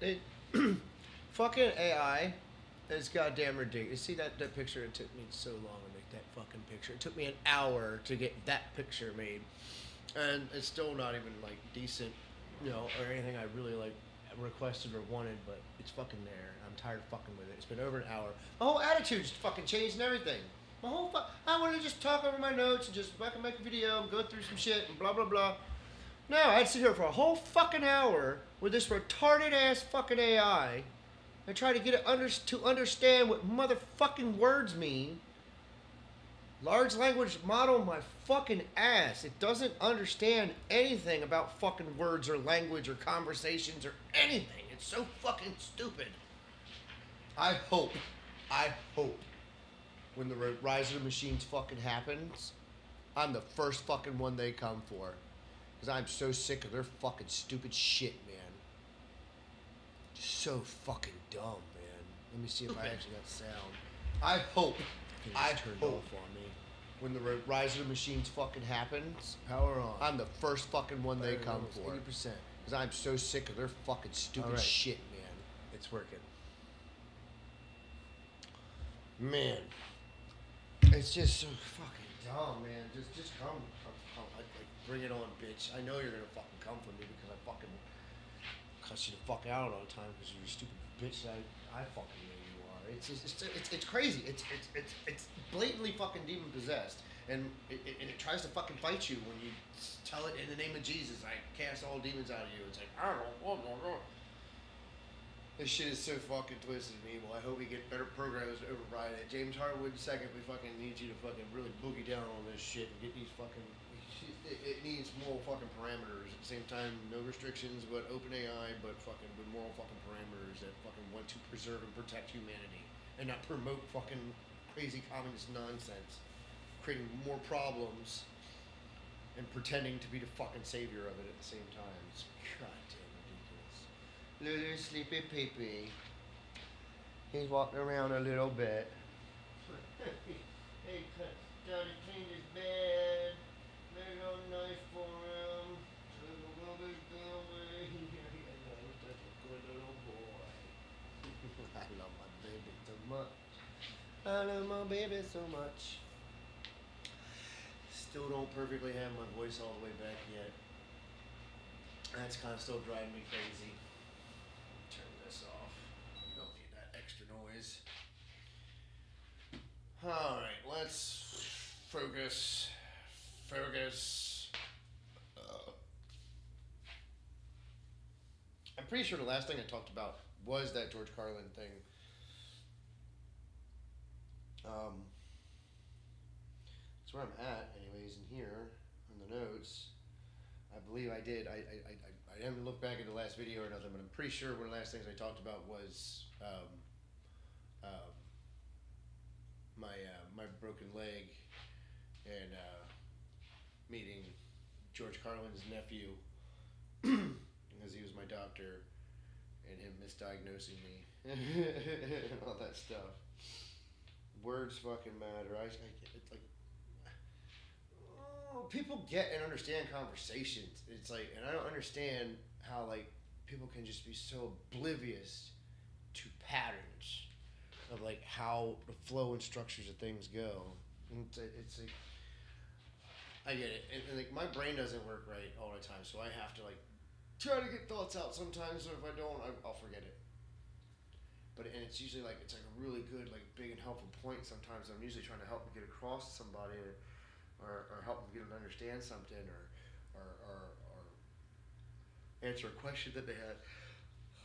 It, fucking AI is goddamn ridiculous. See that picture? It took me so long to make that fucking picture. It took me an hour to get that picture made, and it's still not even like decent, or anything I really like requested or wanted. But it's fucking there. I'm tired of fucking with it. It's been over an hour. My whole attitude's fucking changed and everything. I want to just talk over my notes and just fucking make a video and go through some shit and blah blah blah. No, I had to sit here for a whole fucking hour with this retarded ass fucking AI and try to get it to understand what motherfucking words mean. Large language model my fucking ass. It doesn't understand anything about fucking words or language or conversations or anything. It's so fucking stupid. I hope, I hope when the rise of the machines fucking happens, I'm the first fucking one they come for. Because I'm so sick of their fucking stupid shit, man. So fucking dumb, man. Let me see if I actually got sound. I hope. I turned off on me. When the rise of the machines fucking happens, Power on. I'm the first fucking one they come almost for. 80%. Because I'm so sick of their fucking stupid Alright. shit, man. It's working. Man. It's just so fucking dumb, man. Just come. Like, bring it on, bitch. I know you're gonna fucking come for me because I fucking cuss you the fuck out all the time because you're a stupid bitch that I fucking know you are. It's crazy. It's blatantly fucking demon possessed, and it tries to fucking fight you when you tell it in the name of Jesus. I cast all demons out of you. It's like I don't know. This shit is so fucking twisted and evil. I hope we get better programs to override it. James Harwood II, we fucking need you to fucking really boogie down on this shit and get these fucking. It needs moral fucking parameters. At the same time, no restrictions, but open AI, but fucking with moral fucking parameters that fucking want to preserve and protect humanity and not promote fucking crazy communist nonsense, creating more problems and pretending to be the fucking savior of it at the same time. It's goddamn ridiculous. Little sleepy peepee. He's walking around a little bit. Hey, gotta clean his bed. Make it all nice for him. So he'll go his family. He's such a good little boy. I love my baby so much. I love my baby so much. Still don't perfectly have my voice all the way back yet. That's kind of still driving me crazy. Turn this off. Don't need that extra noise. Alright, let's focus. Focus. I'm pretty sure the last thing I talked about was that George Carlin thing. That's where I'm at, anyways, in here, on the notes. I believe I did. I didn't look back at the last video or nothing, but I'm pretty sure one of the last things I talked about was my broken leg and meeting George Carlin's nephew because he was my doctor and him misdiagnosing me and all that stuff. Words fucking matter. It's like people get and understand conversations. It's like, and I don't understand how like people can just be so oblivious to patterns of like how the flow and structures of things go. And it's like I get it, and like my brain doesn't work right all the time, so I have to like try to get thoughts out sometimes. So if I don't, I'll forget it. But and it's usually like it's like a really good like big and helpful point. Sometimes I'm usually trying to help them get across to somebody, or help them get them to understand something, or answer a question that they had.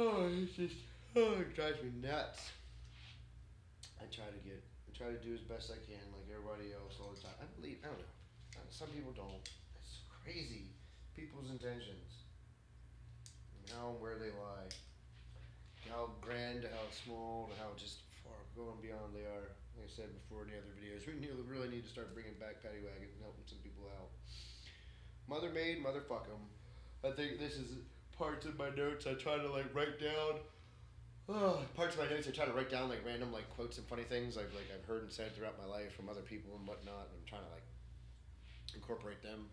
It drives me nuts. I try to do as best I can, like everybody else, all the time. I believe, I don't know. Some people don't. It's crazy. People's intentions, and how and where they lie, how grand to how small to how just far going beyond they are. Like I said before in the other videos, we really need to start bringing back paddy wagons and helping some people out. Mother made, motherfuck 'em. I think this is parts of my notes I try to like write down. Parts of my notes I try to write down like random like quotes and funny things I've heard and said throughout my life from other people and whatnot. And I'm trying to like incorporate them.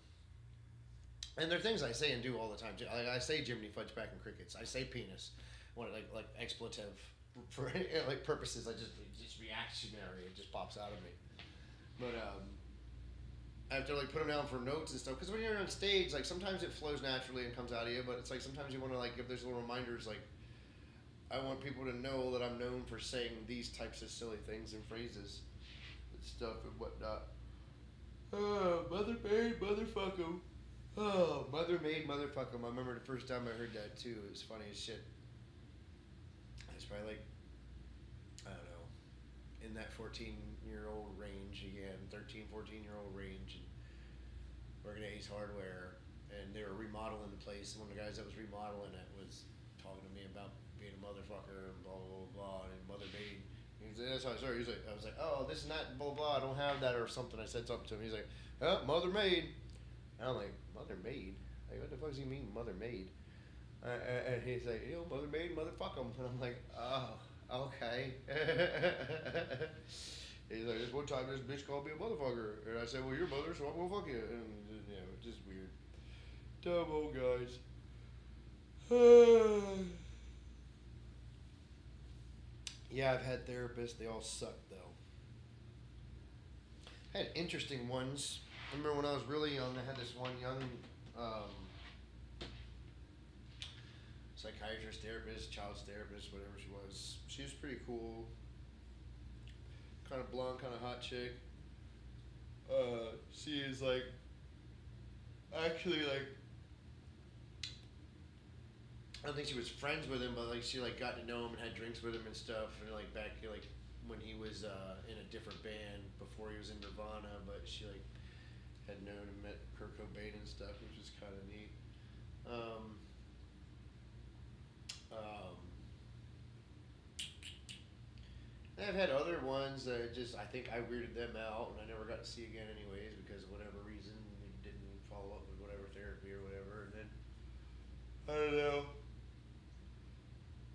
And there are things I say and do all the time. Like I say Jiminy Fudge back in crickets. I say penis. want it like expletive for like purposes. It's just reactionary. It just pops out of me. But I have to like put them down for notes and stuff because when you're on stage, like sometimes it flows naturally and comes out of you, but it's like sometimes you want to like give those little reminders. Like I want people to know that I'm known for saying these types of silly things and phrases and stuff and whatnot. Oh, mother made motherfucker. Oh, mother made motherfucker. I remember the first time I heard that too. It was funny as shit. It's probably like, I don't know, in that 14-year-old range again, 13, 14-year-old range, and working at Ace Hardware, and they were remodeling the place. And one of the guys that was remodeling it was talking to me about being a motherfucker and blah blah blah, and mother made. He's like, that's how I started. He's like, I was like, oh, this and that, blah blah. I don't have that or something. I said something to him. He's like, oh, mother made. And I'm like, mother made? Like, what the fuck does he mean, mother made? And he's like, mother made, motherfuck him. And I'm like, oh, okay. He's like, this one time this bitch called me a motherfucker. And I said, well, you're mother, so I'm gonna fuck you. And, just weird. Dumb old guys. Yeah, I've had therapists. They all suck, though. I had interesting ones. I remember when I was really young, I had this one young psychiatrist, therapist, child's therapist, whatever she was. She was pretty cool. Kind of blonde, kind of hot chick. She is like, actually like, I don't think she was friends with him, but like she like got to know him and had drinks with him and stuff, and like back like when he was in a different band before he was in Nirvana, but she like had known and met Kurt Cobain and stuff, which was kind of neat. I've had other ones that I think I weirded them out and I never got to see again anyways because of whatever reason they didn't follow up with whatever therapy or whatever. And then, I don't know.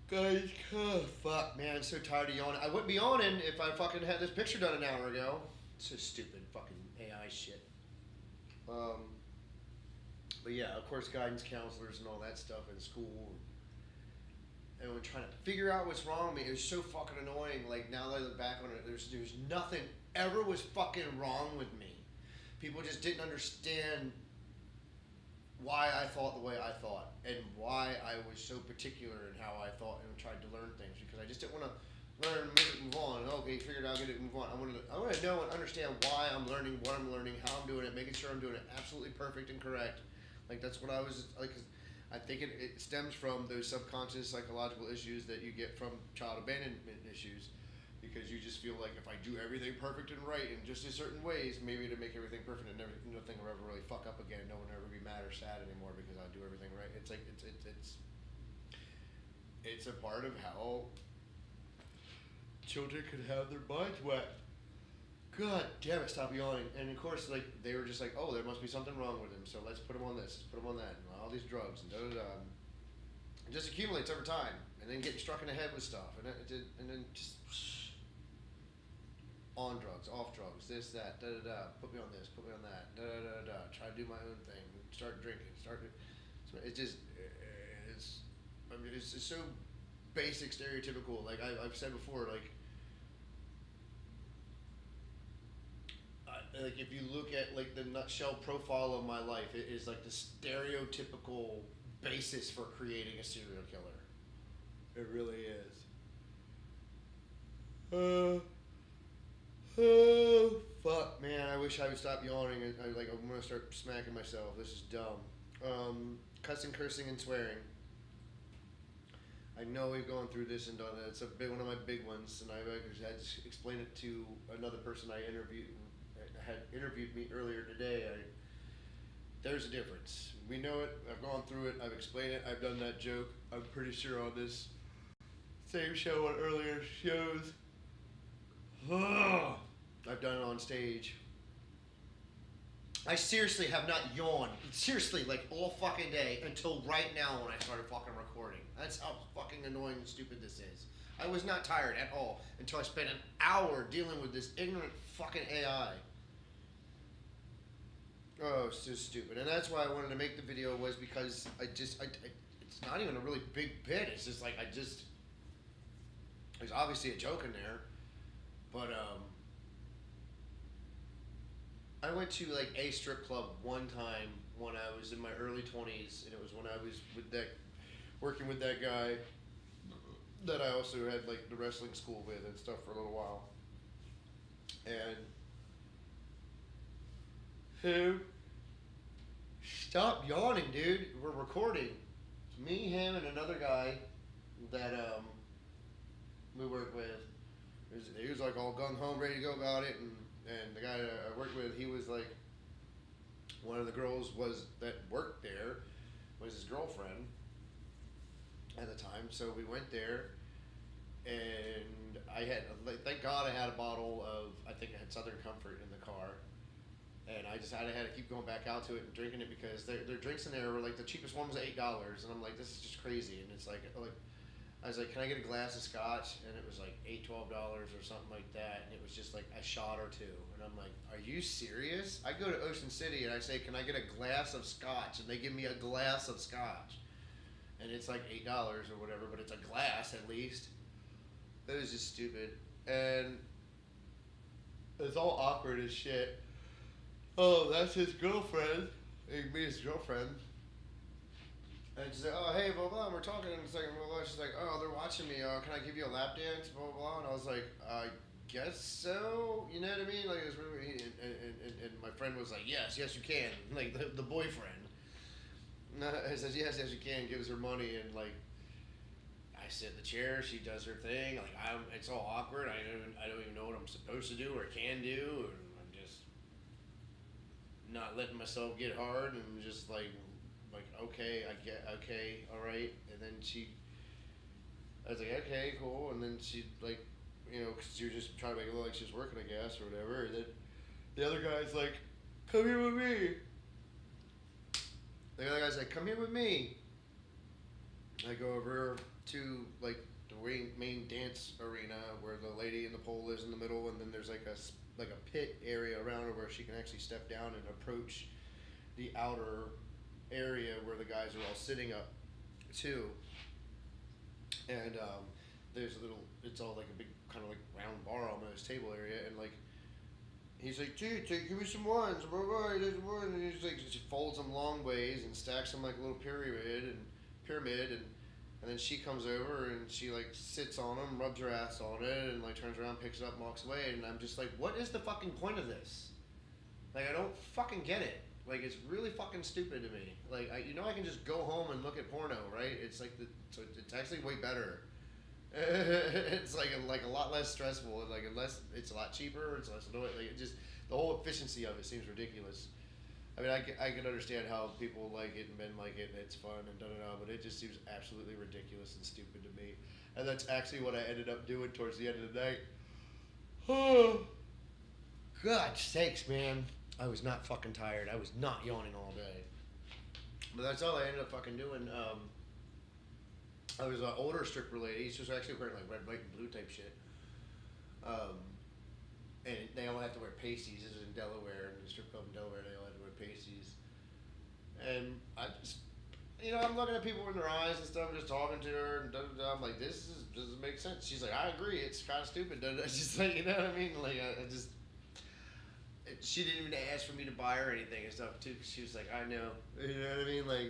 Guys, oh, fuck, man, I'm so tired of yawning. I wouldn't be yawning if I fucking had this picture done an hour ago. It's so stupid, fucking AI shit. But yeah, of course, guidance counselors and all that stuff in school. And when trying to figure out what's wrong with me, it was so fucking annoying. Like, now that I look back on it, there's nothing ever was fucking wrong with me. People just didn't understand why I thought the way I thought and why I was so particular in how I thought and tried to learn things because I just didn't want to learn, move on. Okay, figured out, get it, move on. I want to know and understand why I'm learning, what I'm learning, how I'm doing it, making sure I'm doing it absolutely perfect and correct. Like, that's what I was like. I think it stems from those subconscious psychological issues that you get from child abandonment issues, because you just feel like if I do everything perfect and right in just a certain ways, maybe to make everything perfect and nothing will ever really fuck up again. No one will ever be mad or sad anymore because I do everything right. It's like it's a part of how children can have their minds wet. God damn it, stop yawning. And of course, like, they were just like, oh, there must be something wrong with him, so let's put him on this, let's put him on that, and all these drugs, and da-da-da. It just accumulates over time, and then getting struck in the head with stuff, and then just on drugs, off drugs, this, that, da-da-da, put me on this, put me on that, da-da-da-da, try to do my own thing, start drinking, it's just, it's so basic, stereotypical, like I've said before, like if you look at like the nutshell profile of my life, it is like the stereotypical basis for creating a serial killer. It really is. Oh fuck, man! I wish I would stop yawning. I'm gonna start smacking myself. This is dumb. Cussing, cursing, and swearing. I know we've gone through this and done that. It's one of my big ones, and I had to explain it to another person I had interviewed me earlier today. There's a difference. We know it. I've gone through it. I've explained it. I've done that joke. I'm pretty sure on this same show on earlier shows. I've done it on stage. I seriously have not yawned. Seriously, like all fucking day until right now when I started fucking recording. That's how fucking annoying and stupid this is. I was not tired at all until I spent an hour dealing with this ignorant fucking AI. Oh, it's so stupid. And that's why I wanted to make the video, was because I it's not even a really big bit. It's just like there's obviously a joke in there, but I went to like a strip club one time when I was in my early 20s, and it was when I was working with that guy that I also had like the wrestling school with and stuff for a little while. And who? Stop yawning, dude. We're recording. It's me, him, and another guy that we worked with. He was like all gung ho, ready to go about it, and the guy that I worked with, he was like one of the girls was that worked there was his girlfriend at the time. So we went there, and I had like, thank God I had a bottle of, I think I had Southern Comfort in the car, and I had to keep going back out to it and drinking it because their drinks in there were like the cheapest one was $8, and I'm like, this is just crazy. And it's like I was like, can I get a glass of scotch? And it was like $12 or something like that, and it was just like a shot or two. And I'm like, are you serious? I go to Ocean City and I say, can I get a glass of scotch? And they give me a glass of scotch, and it's like $8 or whatever, but it's a glass at least. It was just stupid, and it's all awkward as shit. Oh, that's his girlfriend. He meet his girlfriend. And she's like, oh, hey, blah, blah, and we're talking in a second, blah, blah. She's like, oh, they're watching me. Can I give you a lap dance, blah, blah, blah. And I was like, I guess so. You know what I mean? Like, it was really, and my friend was like, yes, you can. Like, the boyfriend. I said, yes, you can. Gives her money, and, like, I sit in the chair. She does her thing. Like, it's all awkward. I don't even know what I'm supposed to do or can do. And I'm just not letting myself get hard and just, like, okay, okay, all right. And then I was like, okay, cool. And then she, like, because you're just trying to make it look like she's working, I guess, or whatever. And then the other guy's like, come here with me. The other guy's like, come here with me. I go over to, like, the main dance arena where the lady in the pole is in the middle, and then there's like a pit area around her where she can actually step down and approach the outer area where the guys are all sitting up too. And there's it's all like a big kind of like round bar almost table area, and like he's like, dude, give me some ones, blah, blah, and he's like, she folds them long ways and stacks them like a little pyramid, and then she comes over and she like sits on them, rubs her ass on it, and like turns around, picks it up, and walks away. And I'm just like, what is the fucking point of this? Like, I don't fucking get it. Like, it's really fucking stupid to me. Like, I can just go home and look at porno, right? It's like so it's actually way better. It's like a lot less stressful, and like it's a lot cheaper. It's less annoying. Like, it just the whole efficiency of it seems ridiculous. I mean, I can understand how people like it and men like it, and it's fun and but it just seems absolutely ridiculous and stupid to me. And that's actually what I ended up doing towards the end of the night. Oh, God sakes, man. I was not fucking tired. I was not yawning all day. But that's all I ended up fucking doing. I was an older stripper lady. She was actually wearing like red, white, and blue type shit. And they all have to wear pasties. This is in Delaware, in the strip club in Delaware. They all had to wear pasties. And I just, I'm looking at people in their eyes and stuff, and just talking to her, and I'm like, this doesn't make sense. She's like, I agree. It's kind of stupid. She's like, you know what I mean? Like, I just. She didn't even ask for me to buy her anything and stuff too, because she was like, I know, you know what I mean? Like,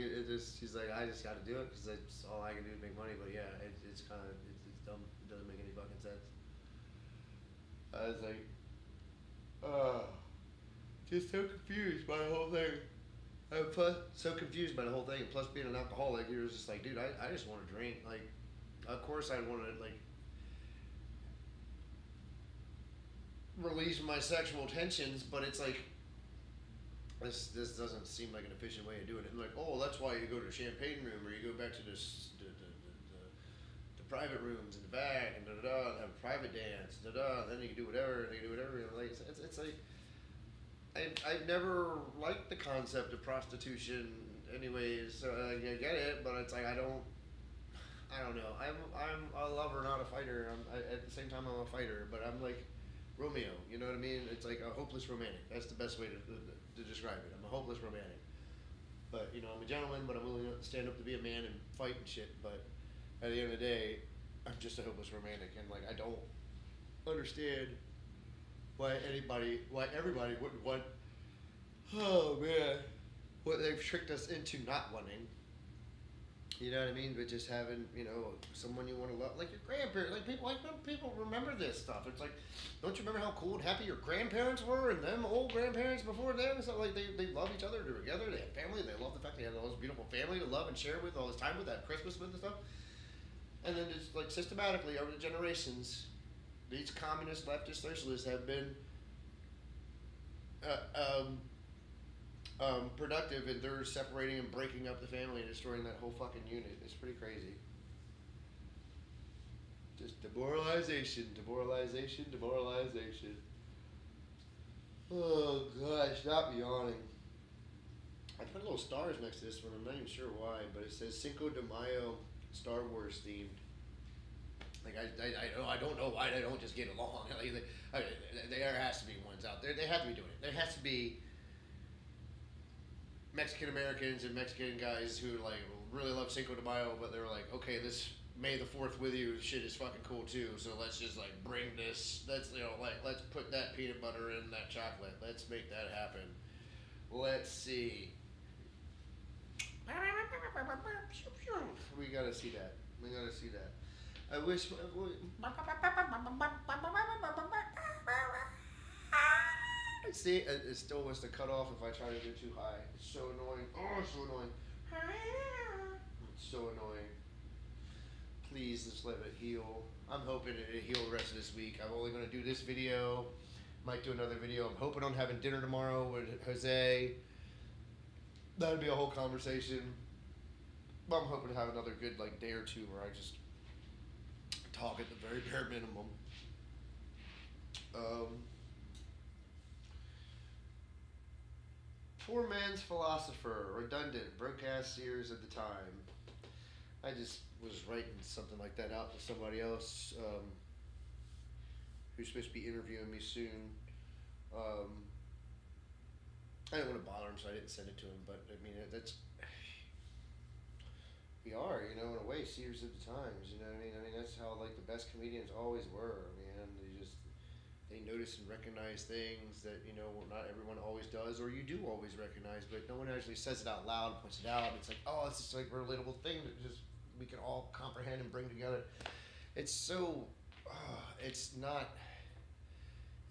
she's like, I just got to do it because that's all I can do to make money. But yeah, it's kind of, it's dumb. It doesn't make any fucking sense. I was like, just so confused by the whole thing. So confused by the whole thing. Plus, being an alcoholic, he was just like, dude, I just want to drink. Like, of course I'd want to, like, release my sexual tensions, but it's like this doesn't seem like an efficient way of doing it. And like, oh, that's why you go to the champagne room, or you go back to the private rooms in the back, and and have a private dance, and then you can do whatever, and you can do whatever. Like it's like I never liked the concept of prostitution, anyways. So I get it, but it's like I don't know. I'm a lover, not a fighter. At the same time, I'm a fighter, but I'm like Romeo, you know what I mean? It's like a hopeless romantic. That's the best way to describe it. I'm a hopeless romantic. But you know, I'm a gentleman, but I'm willing to stand up to be a man and fight and shit. But at the end of the day, I'm just a hopeless romantic, and like I don't understand why everybody wouldn't want. Oh man, what they've tricked us into not wanting. You know what I mean? But just having, you know, someone you want to love, like your grandparents, like people remember this stuff. It's like, don't you remember how cool and happy your grandparents were, and them old grandparents before them? And stuff like they love each other, they're together, they have family, they love the fact they had all this beautiful family to love and share with, all this time with, that Christmas with and stuff. And then just like systematically over the generations, these communist, leftist, socialists have been uh, um, productive, and they're separating and breaking up the family and destroying that whole fucking unit. It's pretty crazy. Just demoralization, demoralization, demoralization. Oh gosh, stop yawning. I put little stars next to this one. I'm not even sure why, but it says Cinco de Mayo, Star Wars themed. Like I don't know why they don't just get along. Like, there has to be ones out there. They have to be doing it. There has to be Mexican Americans and Mexican guys who like really love Cinco de Mayo, but they were like, okay, this May the Fourth with you shit is fucking cool too. So let's just like bring this. Let's let's put that peanut butter in that chocolate. Let's make that happen. Let's see. We gotta see that. We gotta see that. I wish. See, it still wants to cut off if I try to get too high. It's so annoying. Oh, it's so annoying. It's so annoying. Please, just let it heal. I'm hoping it'll heal the rest of this week. I'm only going to do this video. Might do another video. I'm hoping on having dinner tomorrow with Jose. That'd be a whole conversation. But I'm hoping to have another good like day or two where I just talk at the very bare minimum. Poor man's philosopher, redundant, broke-ass Sears at the time. I just was writing something like that out to somebody else who's supposed to be interviewing me soon. I didn't want to bother him, so I didn't send it to him. But I mean, that's we are, you know, in a way, Sears of the times. You know what I mean? I mean, that's how like the best comedians always were. I mean, they notice and recognize things that, you know, not everyone always does, or you do always recognize, but no one actually says it out loud and puts it out. It's like, oh, it's just like a relatable thing that just we can all comprehend and bring together. It's so, it's not,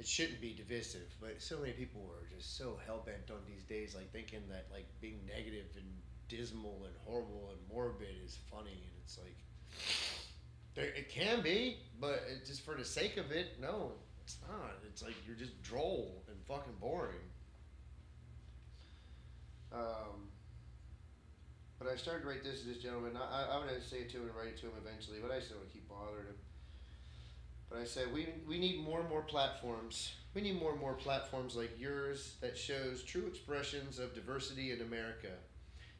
it shouldn't be divisive, but so many people are just so hell-bent on these days, like thinking that like being negative and dismal and horrible and morbid is funny, and it's like, it can be, but just for the sake of it, no. It's not. It's like you're just droll and fucking boring. But I started to write this to this gentleman. I'm going to say it to him and write it to him eventually, but I still want to keep bothering him. But I said, we need more and more platforms. We need more and more platforms like yours that shows true expressions of diversity in America.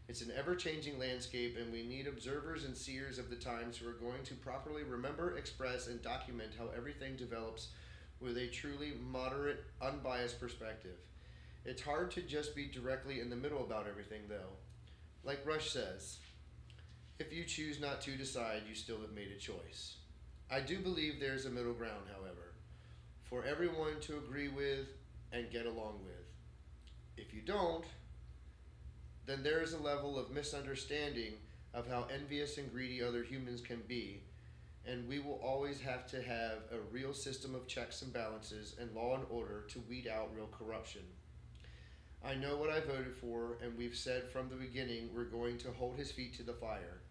It's an ever-changing landscape, and we need observers and seers of the times who are going to properly remember, express, and document how everything develops with a truly moderate, unbiased perspective. It's hard to just be directly in the middle about everything, though. Like Rush says, if you choose not to decide, you still have made a choice. I do believe there's a middle ground, however, for everyone to agree with and get along with. If you don't, then there is a level of misunderstanding of how envious and greedy other humans can be, and we will always have to have a real system of checks and balances and law and order to weed out real corruption. I know what I voted for, and we've said from the beginning we're going to hold his feet to the fire.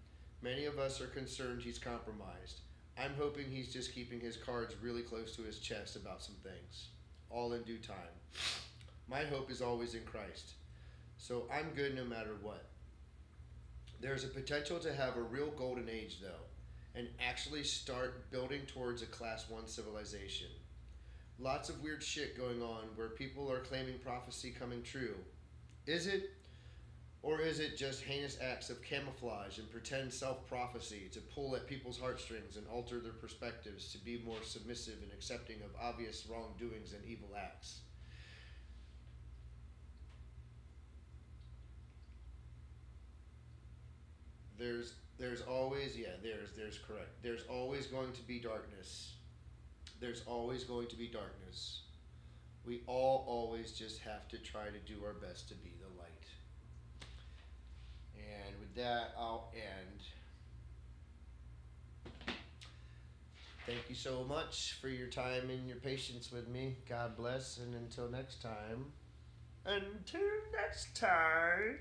Many of us are concerned he's compromised. I'm hoping he's just keeping his cards really close to his chest about some things, all in due time. My hope is always in Christ, so I'm good no matter what. There's a potential to have a real golden age, though, and actually start building towards a Class 1 civilization. Lots of weird shit going on where people are claiming prophecy coming true. Is it? Or is it just heinous acts of camouflage and pretend self-prophecy to pull at people's heartstrings and alter their perspectives to be more submissive and accepting of obvious wrongdoings and evil acts? there's always, yeah, there's correct. There's always going to be darkness. There's always going to be darkness. We all always just have to try to do our best to be the light. And with that, I'll end. Thank you so much for your time and your patience with me. God bless, and until next time. Until next time.